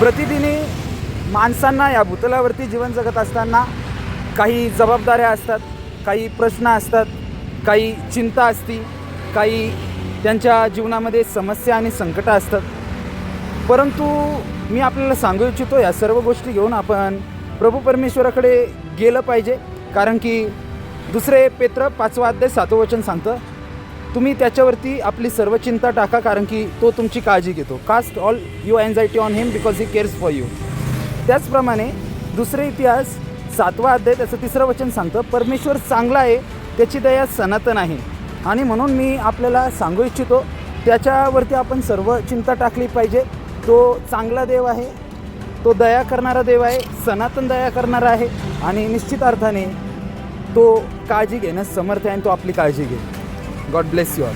प्रतिदिनी माणसांना या भूतलावरती जीवन जगत असताना काही जबाबदाऱ्या असतात, काही प्रश्न असतात, काही चिंता असती, काही त्यांच्या जीवनामध्ये समस्या आणि संकटं असतात. परंतु मी आपल्याला सांगू इच्छितो, या सर्व गोष्टी घेऊन आपण प्रभू परमेश्वराकडे गेलं पाहिजे. कारण की 2 पेत्र 5 अध्याय 7 वचन सांगतं, तुम्ही त्याच्यावरती आपली सर्व चिंता टाका, कारण की तो तुमची काळजी घेतो. Cast all your anxiety on him because he cares for you. त्याचप्रमाणे 2 इतिहास 7 अध्याय त्याचं 3 वचन सांगतं, परमेश्वर चांगला आहे, त्याची दया सनातन आहे. आणि म्हणून मी आपल्याला सांगू इच्छितो, त्याच्यावरती आपण सर्व चिंता टाकली पाहिजे. तो चांगला देव आहे, तो दया करणारा देव आहे, सनातन दया करणारा आहे आणि निश्चित अर्थाने तो काळजी घेण्यास समर्थ आहे आणि तो आपली काळजी घेईल. God bless you all.